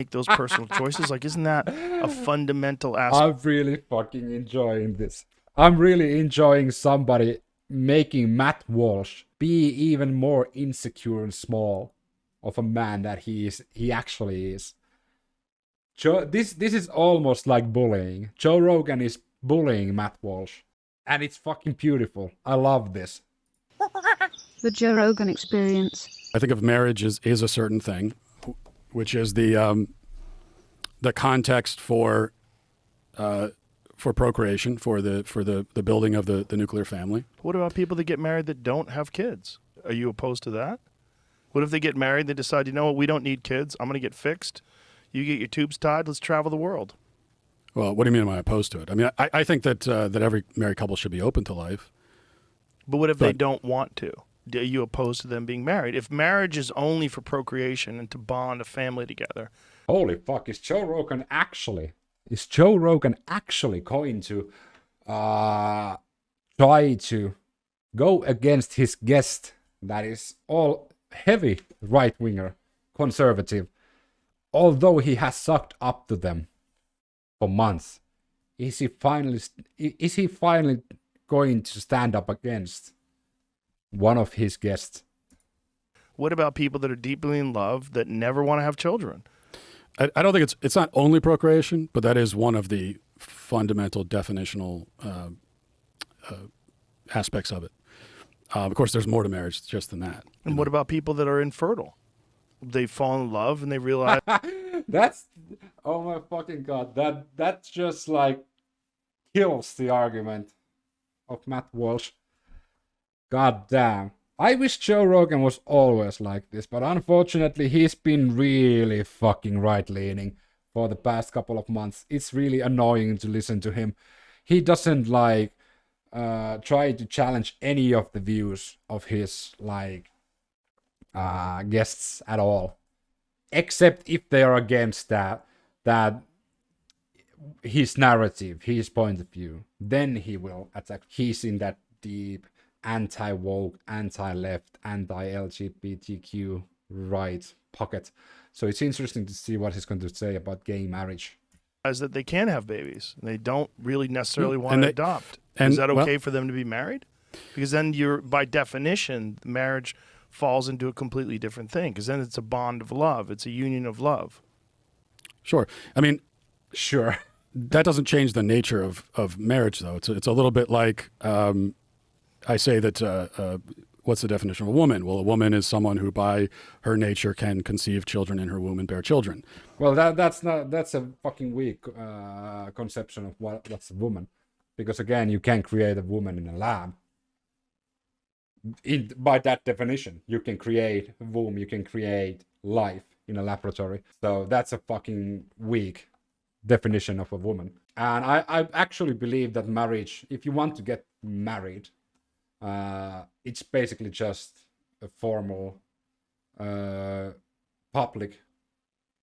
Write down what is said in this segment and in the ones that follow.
make those personal choices? Like, isn't that a fundamental aspect? I'm really fucking enjoying this. I'm really enjoying somebody making Matt Walsh be even more insecure and small of a man that he actually is. This is almost like bullying. Joe Rogan is bullying Matt Walsh. And it's fucking beautiful. I love this. The Joe Rogan Experience. I think of marriage is a certain thing, which is the context for procreation, for the building of the nuclear family. What about people that get married that don't have kids? Are you opposed to that? What if they get married, they decide, you know what, we don't need kids. I'm going to get fixed. You get your tubes tied. Let's travel the world. Well, what do you mean am I opposed to it? I mean, I think that every married couple should be open to life. But what if they don't want to? Are you opposed to them being married? If marriage is only for procreation and to bond a family together. Holy fuck, is Joe Rogan actually going to try to go against his guest that is all heavy right-winger, conservative, although he has sucked up to them for months? Is he finally going to stand up against one of his guests? What about people that are deeply in love that never want to have children? I don't think it's not only procreation, but that is one of the fundamental definitional aspects of it. Of course, there's more to marriage just than that. And what about people that are infertile? They fall in love and they realize That's, oh my fucking god, that just like kills the argument of Matt Walsh. God damn. I wish Joe Rogan was always like this, but unfortunately he's been really fucking right-leaning for the past couple of months. It's really annoying to listen to him. He doesn't like try to challenge any of the views of his like guests at all, except if they are against that his narrative, his point of view. Then he will attack. He's in that deep anti-woke, anti-left, anti-LGBTQ right pocket. So it's interesting to see what he's going to say about gay marriage. that they can have babies and they don't really necessarily want to adopt. Is that okay for them to be married? Because then you're, by definition, marriage falls into a completely different thing, because then it's a bond of love. It's a union of love. Sure. I mean, sure. That doesn't change the nature of marriage, though. It's a little bit like I say that what's the definition of a woman? Well, a woman is someone who by her nature can conceive children in her womb and bear children. Well, that's a fucking weak conception of what's a woman. Because again, you can't create a woman in a lab. By that definition, you can create a womb, you can create life in a laboratory. So that's a fucking weak definition of a woman. And I actually believe that marriage, if you want to get married, it's basically just a formal public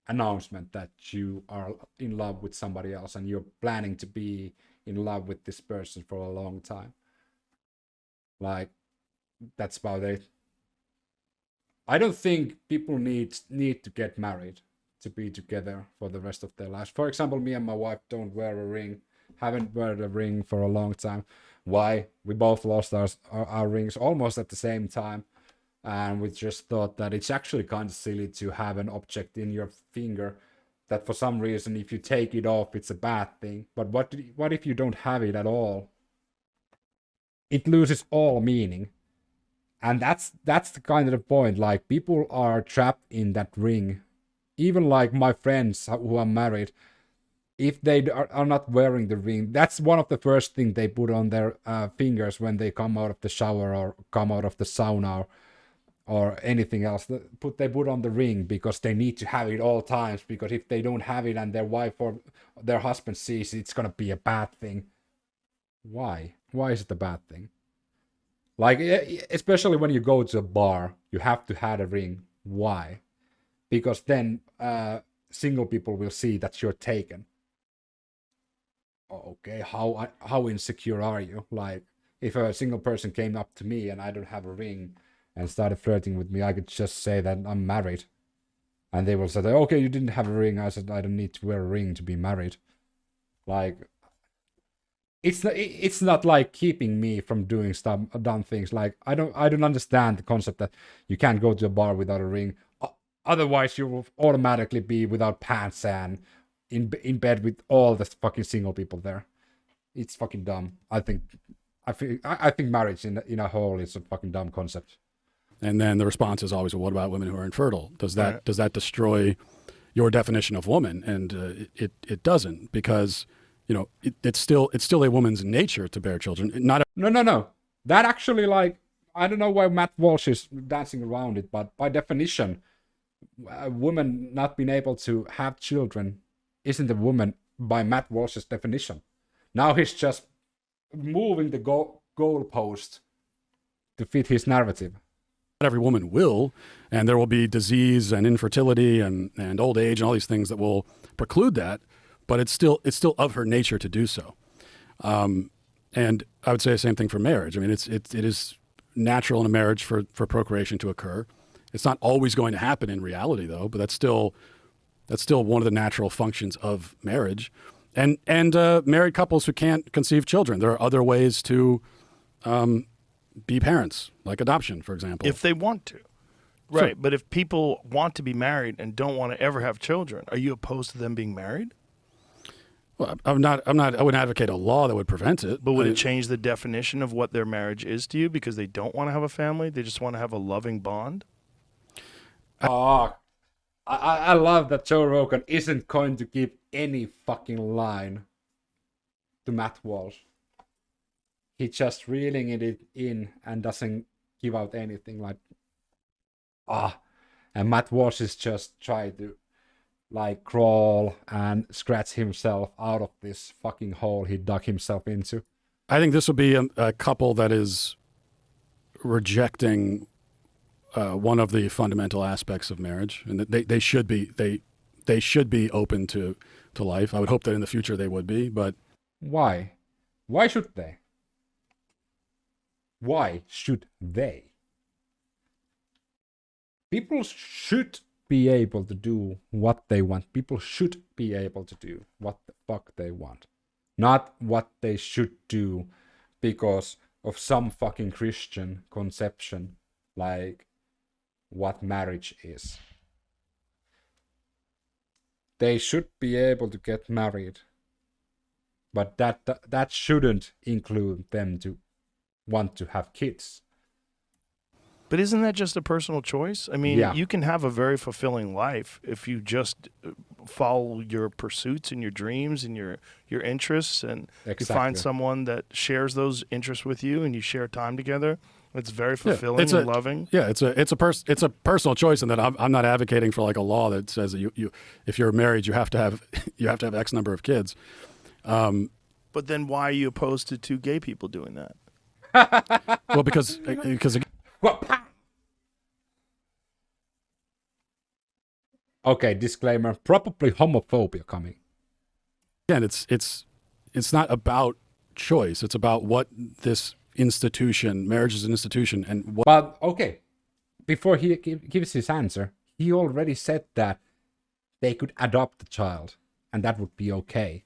announcement that you are in love with somebody else and you're planning to be in love with this person for a long time. Like, that's about it. I don't think people need to get married to be together for the rest of their lives. For example, me and my wife don't wear a ring, haven't worn a ring for a long time. Why? We both lost our rings almost at the same time. And we just thought that it's actually kind of silly to have an object in your finger that for some reason, if you take it off, it's a bad thing. But what if you don't have it at all? It loses all meaning. And that's the kind of the point. Like, people are trapped in that ring. Even like my friends who are married, if they are not wearing the ring, that's one of the first things they put on their fingers when they come out of the shower or come out of the sauna or anything else. They put on the ring because they need to have it all times, because if they don't have it and their wife or their husband sees it, it's gonna be a bad thing. Why is it a bad thing? Like, especially when you go to a bar, you have to have a ring. Why? Because then single people will see that you're taken. Okay, how insecure are you? Like, if a single person came up to me and I don't have a ring and started flirting with me, I could just say that I'm married. And they will say, okay, you didn't have a ring. I said, I don't need to wear a ring to be married. Like, it's not like keeping me from doing dumb things. Like, I don't understand the concept that you can't go to a bar without a ring. Otherwise, you will automatically be without pants and in bed with all the fucking single people there. It's fucking dumb. I think marriage in a whole is a fucking dumb concept. And then the response is always, well, what about women who are infertile? Does that destroy your definition of woman? And it doesn't, because it's still a woman's nature to bear children. No. That actually, like, I don't know why Matt Walsh is dancing around it, but by definition, a woman not being able to have children isn't a woman by Matt Walsh's definition. Now he's just moving the goalpost to fit his narrative. Not every woman will, and there will be disease and infertility and old age and all these things that will preclude that, but it's still of her nature to do so. And I would say the same thing for marriage. I mean, it is natural in a marriage for procreation to occur. It's not always going to happen in reality, though, but that's still one of the natural functions of marriage. And married couples who can't conceive children, there are other ways to be parents, like adoption, for example. If they want to. Right. Sure. But if people want to be married and don't want to ever have children, are you opposed to them being married? Well, I wouldn't advocate a law that would prevent it. But would it change the definition of what their marriage is to you because they don't want to have a family? They just want to have a loving bond? I love that Joe Rogan isn't going to give any fucking line to Matt Walsh. He's just reeling it in and doesn't give out anything. Like, and Matt Walsh is just trying to like crawl and scratch himself out of this fucking hole he dug himself into. I think this will be a couple that is rejecting one of the fundamental aspects of marriage, and they should be open to life. I would hope that in the future they would be, but why? Why should they? Why should they? People should be able to do what they want. People should be able to do what the fuck they want. Not what they should do because of some fucking Christian conception like what marriage is. They should be able to get married, but that shouldn't include them to want to have kids. But isn't that just a personal choice? I mean, You can have a very fulfilling life if you just follow your pursuits and your dreams and your interests, and you find someone that shares those interests with you, and you share time together. It's very fulfilling and loving. Yeah, it's a personal choice, in that I'm not advocating for like a law that says that you if you're married you have to have X number of kids. But then why are you opposed to two gay people doing that? Well, because okay, disclaimer, probably homophobia coming. Again, it's not about choice. It's about what this institution, marriage is an institution, and what. But okay, before he gives his answer, he already said that they could adopt the child, and that would be okay.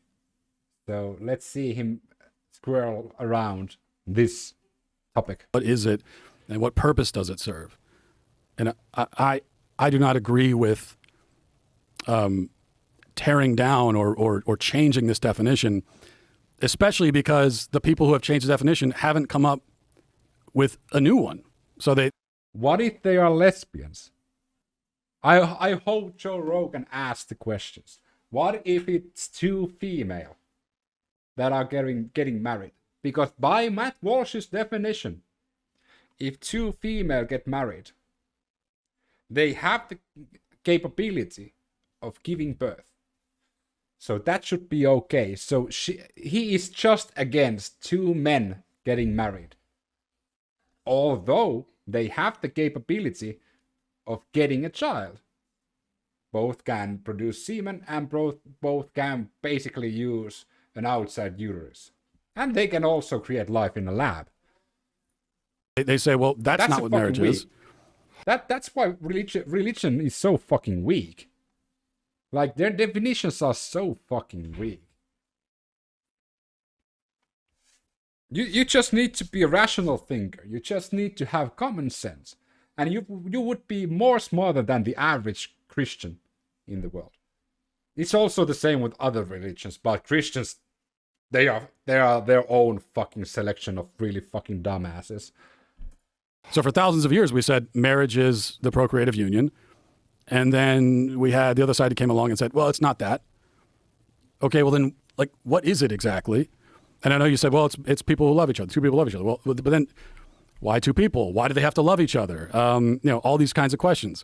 So let's see him squirrel around this topic. What is it, and what purpose does it serve? And I do not agree with tearing down or changing this definition, especially because the people who have changed the definition haven't come up with a new one. So what if they are lesbians? I hope Joe Rogan asked the questions. What if it's two female that are getting married? Because by Matt Walsh's definition, if two female get married, they have the capability of giving birth. So that should be okay. So he is just against two men getting married. Although they have the capability of getting a child. Both can produce semen and both can basically use an outside uterus. And they can also create life in a lab. They say, well, that's not what marriage is. That's why religion is so fucking weak. Like, their definitions are so fucking weak. You just need to be a rational thinker. You just need to have common sense. And you would be more smarter than the average Christian in the world. It's also the same with other religions, but Christians, they are their own fucking selection of really fucking dumbasses. So for thousands of years, we said marriage is the procreative union. And then we had the other side that came along and said, well, it's not that. Okay, well then, like, what is it exactly? And I know you said, well, it's people who love each other. Two people love each other. Well, but then why two people? Why do they have to love each other? All these kinds of questions.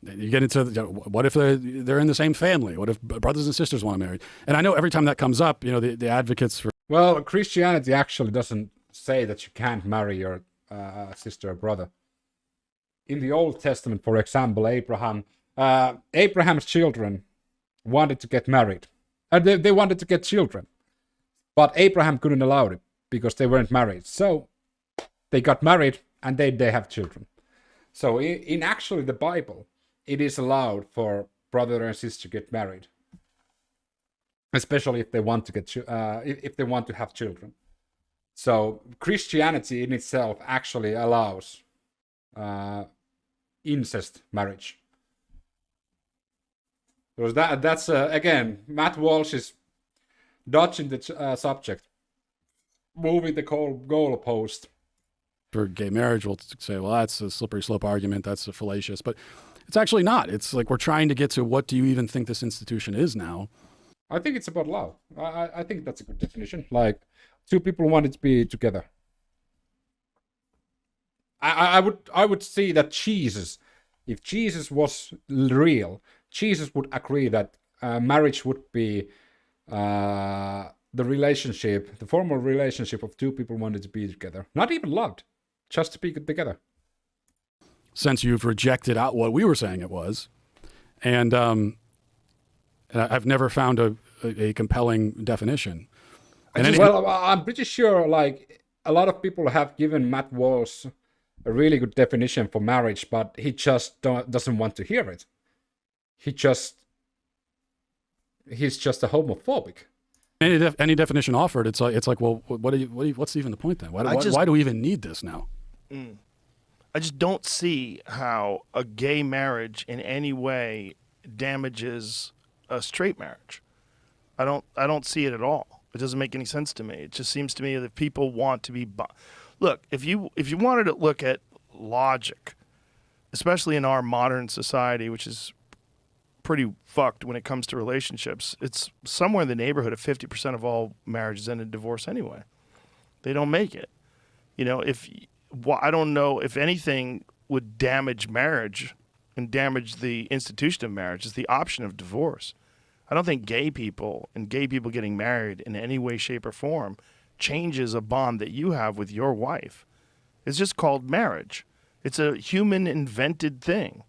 You get into what if they're in the same family? What if brothers and sisters want to marry? And I know every time that comes up, the advocates for... Well, Christianity actually doesn't say that you can't marry your sister or brother. In the Old Testament, for example, Abraham's children wanted to get married. They wanted to get children. But Abraham couldn't allow it because they weren't married. So they got married and they have children. So in actually the Bible, it is allowed for brother and sister to get married, especially if they want to if they want to have children. So Christianity in itself actually allows incest marriage. So that's again, Matt Walsh is dodging the subject, moving the goalpost. For gay marriage, we'll say, well, that's a slippery slope argument. That's a fallacious, but it's actually not. It's like we're trying to get to what do you even think this institution is now? I think it's about love. I think that's a good definition. Like, two people wanted to be together. I would see that Jesus, if Jesus was real, Jesus would agree that marriage would be the formal relationship of two people wanted to be together. Not even loved, just to be together. Since you've rejected out what we were saying it was, and I've never found a compelling definition. I'm pretty sure like a lot of people have given Matt Walsh a really good definition for marriage, but he just doesn't want to hear it. He's just a homophobic. Any definition offered, it's like, well, what's even the point then? Why do we even need this now? I just don't see how a gay marriage in any way damages a straight marriage. I don't see it at all. It doesn't make any sense to me. It just seems to me that if people want to be... Look, if you wanted to look at logic, especially in our modern society, which is pretty fucked when it comes to relationships, it's somewhere in the neighborhood of 50% of all marriages end in divorce anyway. They don't make it. I don't know if anything would damage marriage and damage the institution of marriage is the option of divorce. I don't think gay people and gay people getting married in any way, shape, or form changes a bond that you have with your wife. It's just called marriage. It's a human invented thing.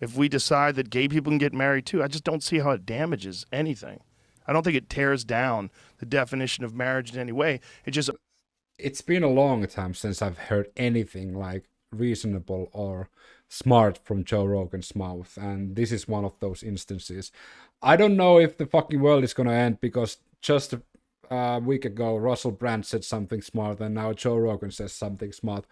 If we decide that gay people can get married too, I just don't see how it damages anything. I don't think it tears down the definition of marriage in any way. It's been a long time since I've heard anything like reasonable or smart from Joe Rogan's mouth, and this is one of those instances. I don't know if the fucking world is gonna end because just a week ago Russell Brand said something smart and now Joe Rogan says something smart,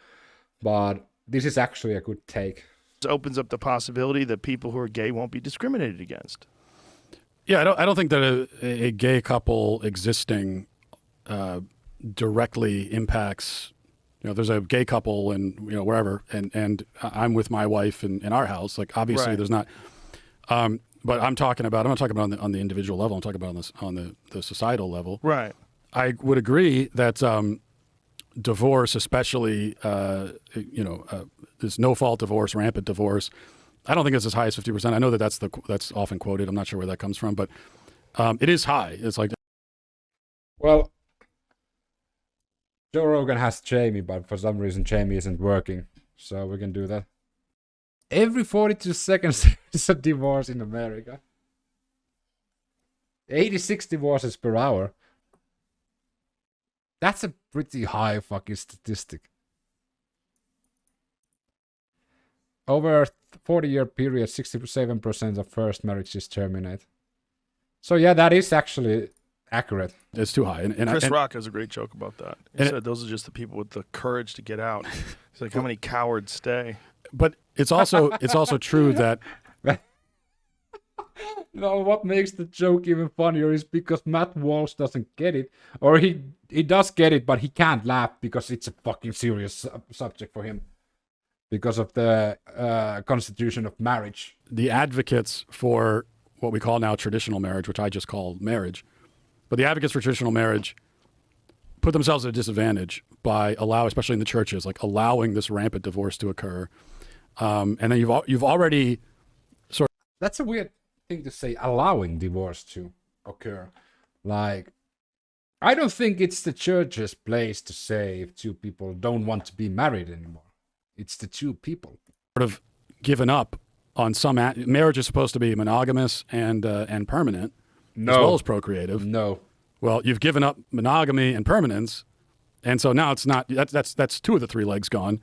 but this is actually a good take. It opens up the possibility that people who are gay won't be discriminated against. Yeah, I don't think that a gay couple existing directly impacts, there's a gay couple and wherever, and I'm with my wife in our house. Like obviously right. There's not, but I'm not talking about on the individual level. I'm talking about on the societal level. Right. I would agree that divorce, especially this no-fault divorce, rampant divorce, I don't think it's as high as 50%. I know that's often quoted. I'm not sure where that comes from, but it is high. It's like, well, Joe Rogan has Jamie, but for some reason Jamie isn't working, so we can do that. Every 42 seconds is a divorce in America. 86 divorces per hour. That's a pretty high fucking statistic. over a 40-year period, 67% of first marriages terminate. So yeah, that is actually accurate. It's too high. And Chris Rock has a great joke about that. He said those are just the people with the courage to get out. It's like, how many cowards stay? But it's also true that no, what makes the joke even funnier is because Matt Walsh doesn't get it, or he does get it, but he can't laugh because it's a fucking serious subject for him because of the constitution of marriage. the advocates for what we call now traditional marriage, which I just call marriage, but the advocates for traditional marriage put themselves at a disadvantage by especially in the churches, like allowing this rampant divorce to occur. And then you've already That's a weird thing to say, allowing divorce to occur. Like, I don't think it's the church's place to say if two people don't want to be married anymore. It's the two people. sort of given up on some marriage is supposed to be monogamous and permanent, as well as procreative. No. Well, you've given up monogamy and permanence, and so now it's not. That's two of the three legs gone,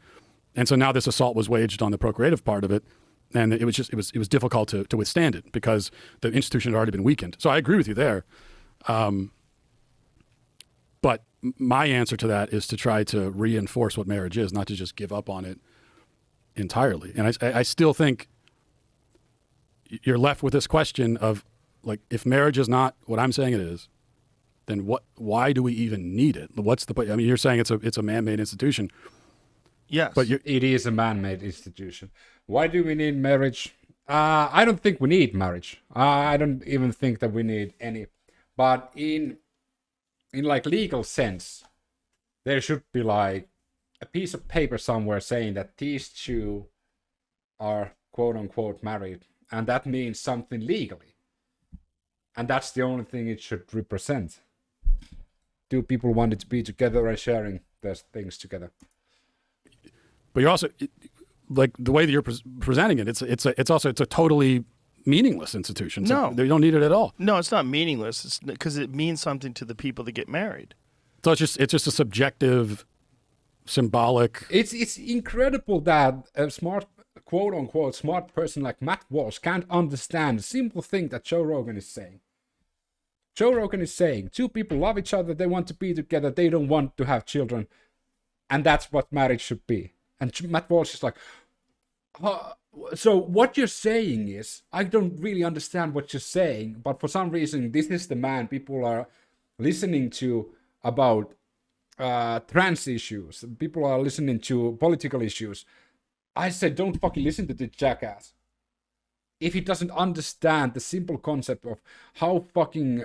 and so now this assault was waged on the procreative part of it, and it was difficult to withstand it because the institution had already been weakened. So I agree with you there, but my answer to that is to try to reinforce what marriage is, not to just give up on it entirely. And I still think you're left with this question of, like, if marriage is not what I'm saying it is, then why do we even need it? What's the point? I mean, you're saying it's a man-made institution. Yes. But It is a man-made institution. Why do we need marriage? I don't think we need marriage. I don't even think that we need any. But in like legal sense, there should be like a piece of paper somewhere saying that these two are quote unquote married, and that means something legally. And that's the only thing it should represent. Two people wanted to be together and sharing their things together. But you're also, like, the way that you're presenting it, it's also a totally meaningless institution. So No. you don't need it at all. No, it's not meaningless. It's because it means something to the people that get married. So it's just a subjective, symbolic. It's incredible that a smart, quote unquote, smart person like Matt Walsh can't understand the simple thing that Joe Rogan is saying. Joe Rogan is saying two people love each other, they want to be together, they don't want to have children, and that's what marriage should be. And Matt Walsh is like, so what you're saying is, I don't really understand what you're saying, but for some reason, this is the man people are listening to about trans issues. People are listening to political issues. I said, don't fucking listen to this jackass. If he doesn't understand the simple concept of how fucking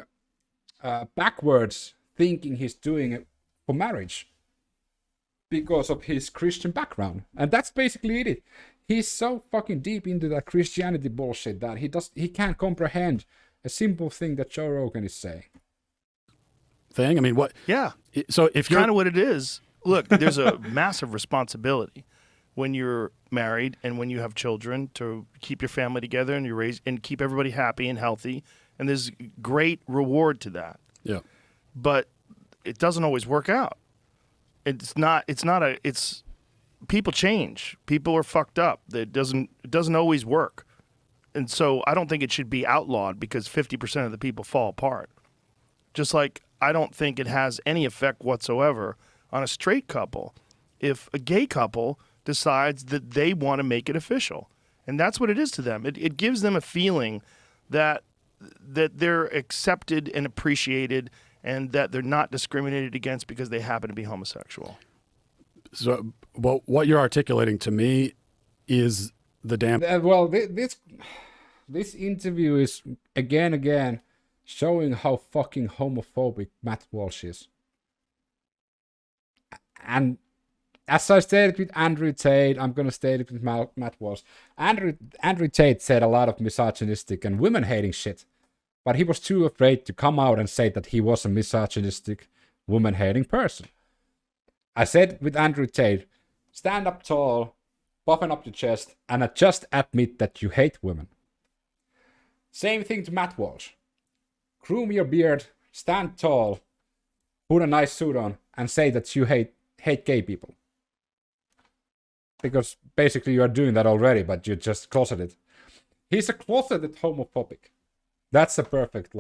backwards thinking he's doing for marriage because of his Christian background. And that's basically it. He's so fucking deep into that Christianity bullshit that he can't comprehend a simple thing that Joe Rogan is saying. Thing. I mean, what? Yeah. So if you're Kind of what it is. Look, there's a massive responsibility when you're married and when you have children to keep your family together and you raise and keep everybody happy and healthy. And there's great reward to that. yeah. But it doesn't always work out. It's people change. People are fucked up. It doesn't always work. And so I don't think it should be outlawed because 50% of the people fall apart. Just like I don't think it has any effect whatsoever on a straight couple if a gay couple decides that they want to make it official. And that's what it is to them. It gives them a feeling that they're accepted and appreciated and that they're not discriminated against because they happen to be homosexual. So, well, what you're articulating to me is the damn. Well, this interview is again showing how fucking homophobic Matt Walsh is. And as I stated with Andrew Tate, I'm going to state it with Matt Walsh. Andrew Tate said a lot of misogynistic and women-hating shit, but he was too afraid to come out and say that he was a misogynistic, woman-hating person. I said with Andrew Tate, stand up tall, puffing up your chest, and just admit that you hate women. Same thing to Matt Walsh. Groom your beard, stand tall, put a nice suit on, and say that you hate gay people. because basically you are doing that already, but you just closeted. He's a closeted homophobic. That's a perfect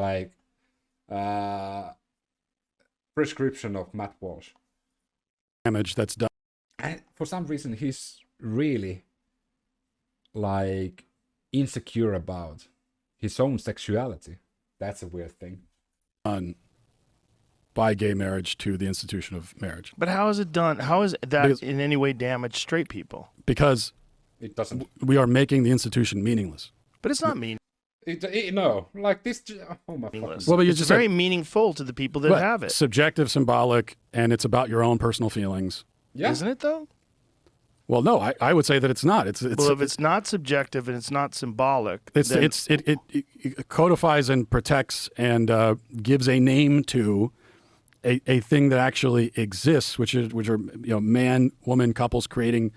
prescription of Matt Walsh. Damage that's done. And for some reason, he's really insecure about his own sexuality. That's a weird thing. By gay marriage to the institution of marriage. But how is it done? How is that in any way damaged straight people? Because it doesn't. We are making the institution meaningless. But it's not mean. No, like this. Oh my fucking. Well, but it's very meaningful to the people that have it. Subjective, symbolic, and it's about your own personal feelings. Yeah. Isn't it though? Well, no, I would say that it's not. It's well, if it's not subjective and it's not symbolic, it codifies and protects and gives a name to a thing that actually exists, which are man, woman couples creating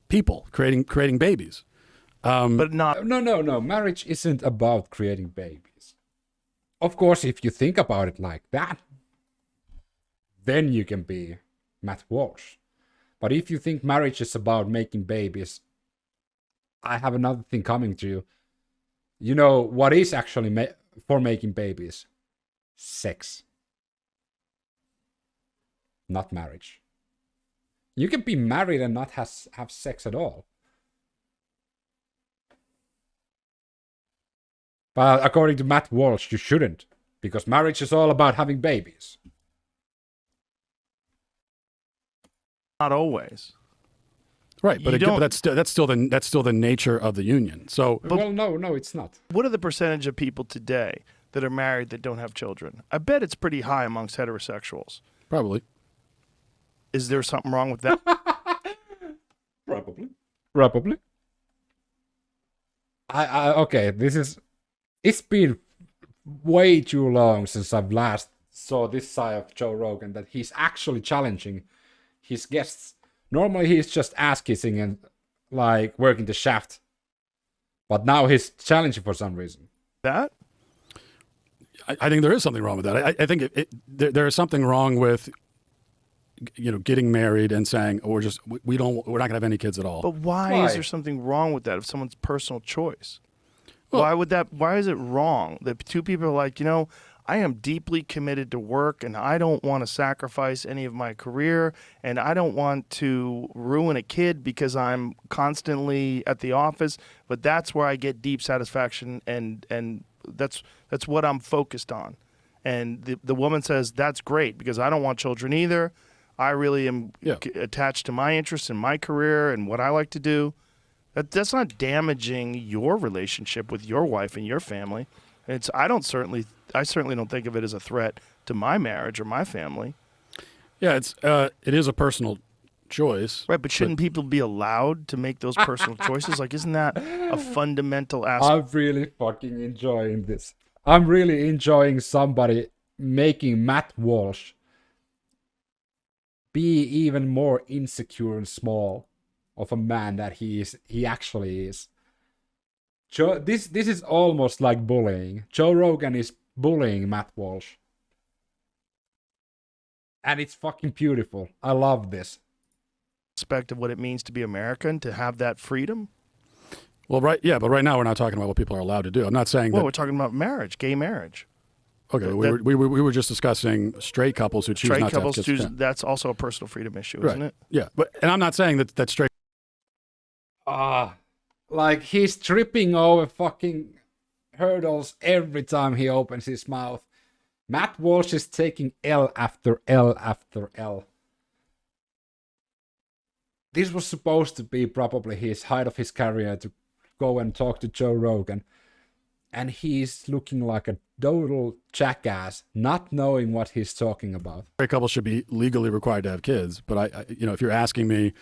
people, creating babies. But not. No. Marriage isn't about creating babies. Of course, if you think about it like that, then you can be Matt Walsh. But if you think marriage is about making babies, I have another thing coming to you. You know what is actually for making babies? Sex. Not marriage. You can be married and not have sex at all. But according to Matt Walsh, you shouldn't. Because marriage is all about having babies. Not always. Right, but that's still the nature of the union. So, well, no, it's not. What are the percentage of people today that are married that don't have children? I bet it's pretty high amongst heterosexuals. Probably. Is there something wrong with that? Probably. Okay, it's been way too long since I've last saw this side of Joe Rogan that he's actually challenging his guests. Normally he's just ass kissing and working the shaft, but now he's challenging for some reason. That? I think there is something wrong with that. I think there is something wrong with getting married and saying, oh, we're not gonna have any kids at all. But why is there something wrong with that? If someone's personal choice, why is it wrong that two people are like, I am deeply committed to work and I don't want to sacrifice any of my career and I don't want to ruin a kid because I'm constantly at the office, but that's where I get deep satisfaction and that's what I'm focused on. And the woman says, that's great because I don't want children either. I really am attached to my interests in my career and what I like to do. That's not damaging your relationship with your wife and your family. I certainly don't think of it as a threat to my marriage or my family. Yeah, it is a personal choice. Right, but shouldn't people be allowed to make those personal choices? Isn't that a fundamental aspect? I'm really fucking enjoying this. I'm really enjoying somebody making Matt Walsh be even more insecure and small of a man that he actually is. This is almost like bullying. Joe Rogan is bullying Matt Walsh. And it's fucking beautiful. I love this. Aspect of what it means to be American, to have that freedom? Well, but right now we're not talking about what people are allowed to do. I'm not saying we're talking about marriage, gay marriage. Okay, we were just discussing straight couples who choose not to have kids. That's also a personal freedom issue, isn't it? Yeah, and I'm not saying that straight. He's tripping over fucking hurdles every time he opens his mouth. Matt Walsh is taking L after L after L. This was supposed to be probably his height of his career to go and talk to Joe Rogan. And he's looking like a total jackass, not knowing what he's talking about. Straight couples should be legally required to have kids. But if you're asking me,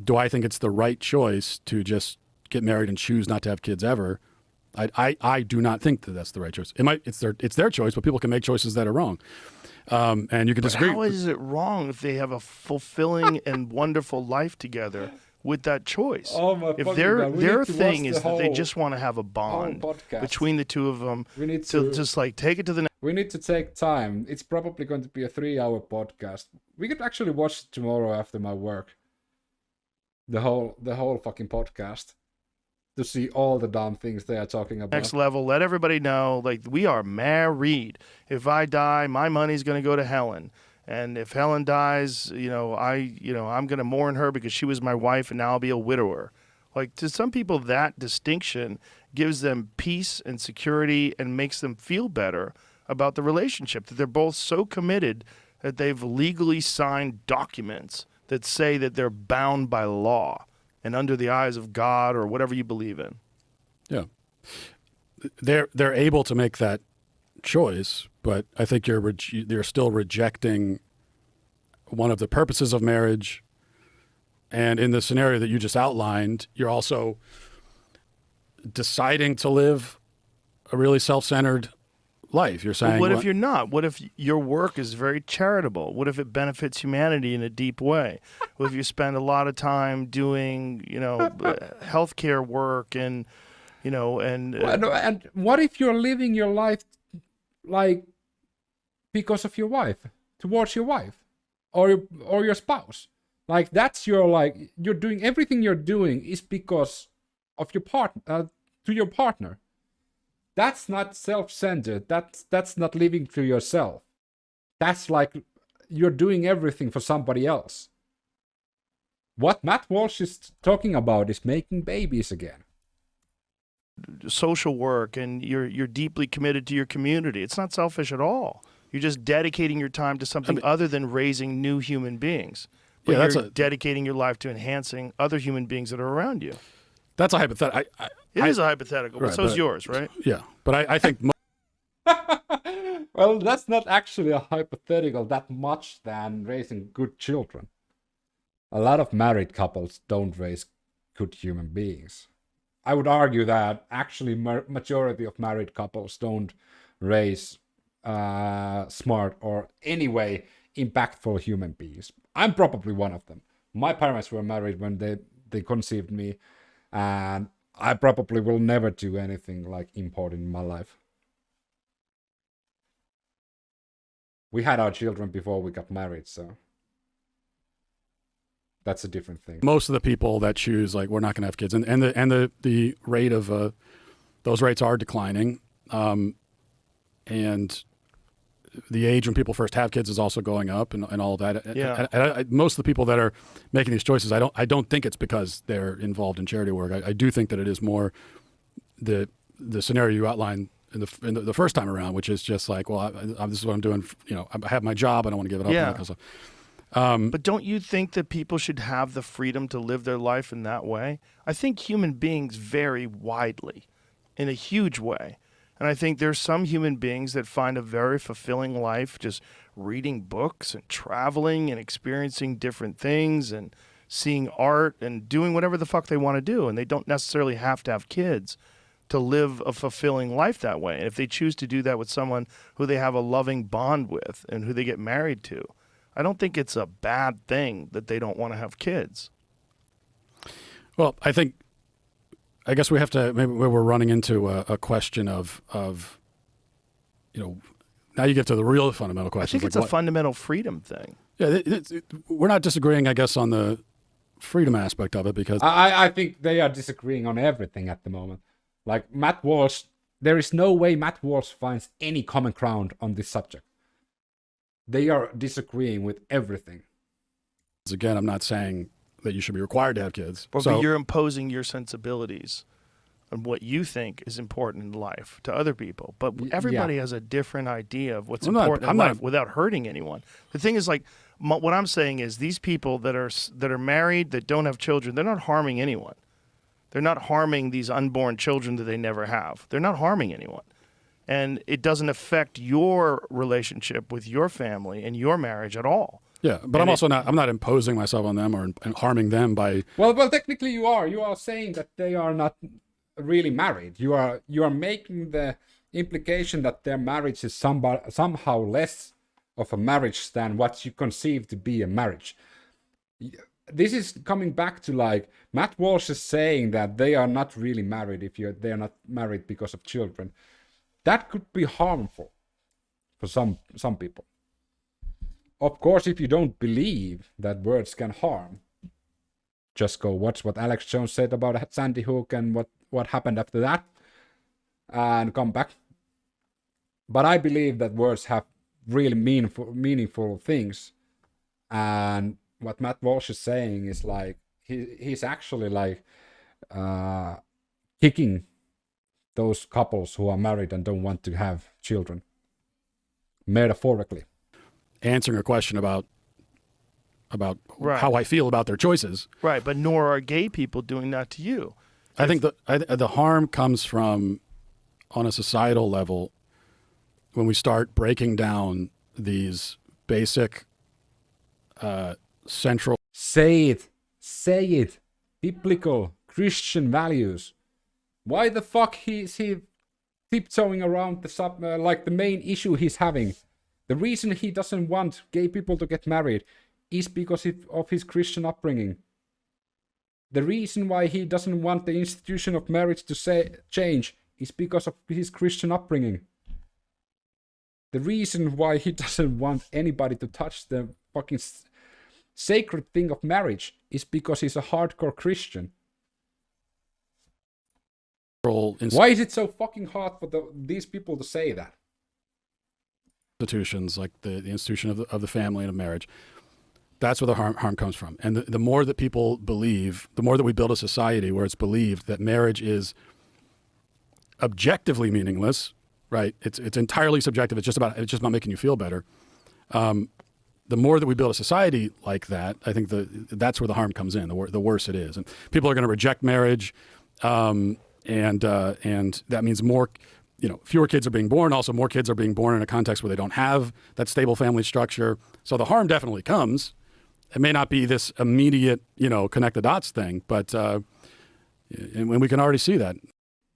do I think it's the right choice to just get married and choose not to have kids ever? I do not think that that's the right choice. It's their choice, but people can make choices that are wrong. And you can disagree. How is it wrong if they have a fulfilling and wonderful life together with that choice? If their thing is that they just want to have a bond between the two of them, we need to just take it to the next. We need to take time. It's probably going to be a 3-hour podcast. We could actually watch it tomorrow after my work. the whole fucking podcast to see all the dumb things they are talking about. Next level, let everybody know, like, we are married. If I die, my money's going to go to Helen. And if Helen dies, I'm going to mourn her because she was my wife and now I'll be a widower. Like, to some people, that distinction gives them peace and security and makes them feel better about the relationship, that they're both so committed that they've legally signed documents that say that they're bound by law and under the eyes of God or whatever you believe in. Yeah. They're able to make that choice, but I think you're still rejecting one of the purposes of marriage. And in the scenario that you just outlined, you're also deciding to live a really self-centered life. You're saying, what if you're not? What if your work is very charitable? What if it benefits humanity in a deep way? What if you spend a lot of time doing, healthcare work and what if you're living your life like because of your wife, towards your wife or your spouse? Like, that's you're doing everything you're doing is because of your partner, to your partner. That's not self-centered. That's not living to yourself. That's like you're doing everything for somebody else. What Matt Walsh is talking about is making babies again. Social work, and you're deeply committed to your community. It's not selfish at all. You're just dedicating your time to something other than raising new human beings. But you're dedicating your life to enhancing other human beings that are around you. That's a hypothetical. It is a hypothetical, but so is yours, right? Yeah, but I think... Well, that's not actually a hypothetical that much than raising good children. A lot of married couples don't raise good human beings. I would argue that actually majority of married couples don't raise smart or anyway impactful human beings. I'm probably one of them. My parents were married when they conceived me, and I probably will never do anything like important in my life. We had our children before we got married, so that's a different thing. Most of the people that choose, like, we're not going to have kids, and the rate of those rates are declining, and the age when people first have kids is also going up, and all of that. Yeah. And most of the people that are making these choices, I don't think it's because they're involved in charity work. I do think that it is more the scenario you outlined in the first time around, which is just like, well, this is what I'm doing. I have my job. I don't want to give it up. Yeah. But don't you think that people should have the freedom to live their life in that way? I think human beings vary widely, in a huge way. And I think there's some human beings that find a very fulfilling life just reading books and traveling and experiencing different things and seeing art and doing whatever the fuck they want to do. And they don't necessarily have to have kids to live a fulfilling life that way. And if they choose to do that with someone who they have a loving bond with and who they get married to, I don't think it's a bad thing that they don't want to have kids. Well, I guess we have to, maybe we're running into a question of, now you get to the real fundamental question. I think it's a fundamental freedom thing. Yeah, we're not disagreeing, I guess, on the freedom aspect of it, because I think they are disagreeing on everything at the moment. Like Matt Walsh, there is no way Matt Walsh finds any common ground on this subject. They are disagreeing with everything. Again, I'm not saying that you should be required to have kids. But you're imposing your sensibilities and what you think is important in life to other people. But everybody has a different idea of what's important in life without hurting anyone. The thing is, like, what I'm saying is these people that are married, that don't have children, they're not harming anyone. They're not harming these unborn children that they never have. They're not harming anyone. And it doesn't affect your relationship with your family and your marriage at all. Yeah, but I'm not imposing myself on them or harming them by... Well, technically you are. You are saying that they are not really married. You are making the implication that their marriage is somehow less of a marriage than what you conceive to be a marriage. This is coming back to, like, Matt Walsh is saying that they are not really married if they are not married because of children. That could be harmful for some people. Of course, if you don't believe that words can harm, just go watch what Alex Jones said about Sandy Hook and what happened after that, and come back. But I believe that words have really meaningful things, and what Matt Walsh is saying is like he's actually like kicking those couples who are married and don't want to have children, metaphorically. Answering a question about Right. how I feel about their choices. Right, but nor are gay people doing that to you. I think the harm comes from, on a societal level, when we start breaking down these basic central... Say it. Biblical Christian values. Why the fuck is he tiptoeing around the like the main issue he's having? The reason he doesn't want gay people to get married is because of his Christian upbringing. The reason why he doesn't want the institution of marriage to change is because of his Christian upbringing. The reason why he doesn't want anybody to touch the fucking sacred thing of marriage is because he's a hardcore Christian. Why is it so fucking hard for these people to say that? Institutions like the institution of the family and of marriage. That's where the harm comes from. And the more that people believe, the more that we build a society where it's believed that marriage is objectively meaningless, right? It's entirely subjective. It's just about making you feel better. The more that we build a society like that, I think that's where the harm comes in. The worse it is, and people are going to reject marriage, and that means more. Fewer kids are being born. Also, more kids are being born in a context where they don't have that stable family structure. So the harm definitely comes. It may not be this immediate, connect the dots thing, but and we can already see that.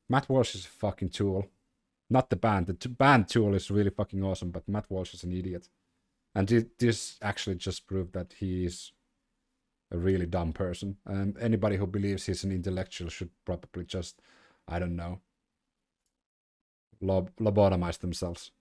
Matt Walsh is a fucking tool, not the band. The band Tool is really fucking awesome, but Matt Walsh is an idiot. And this actually just proved that he is a really dumb person. And anybody who believes he's an intellectual should probably just, I don't know, lobotomize themselves.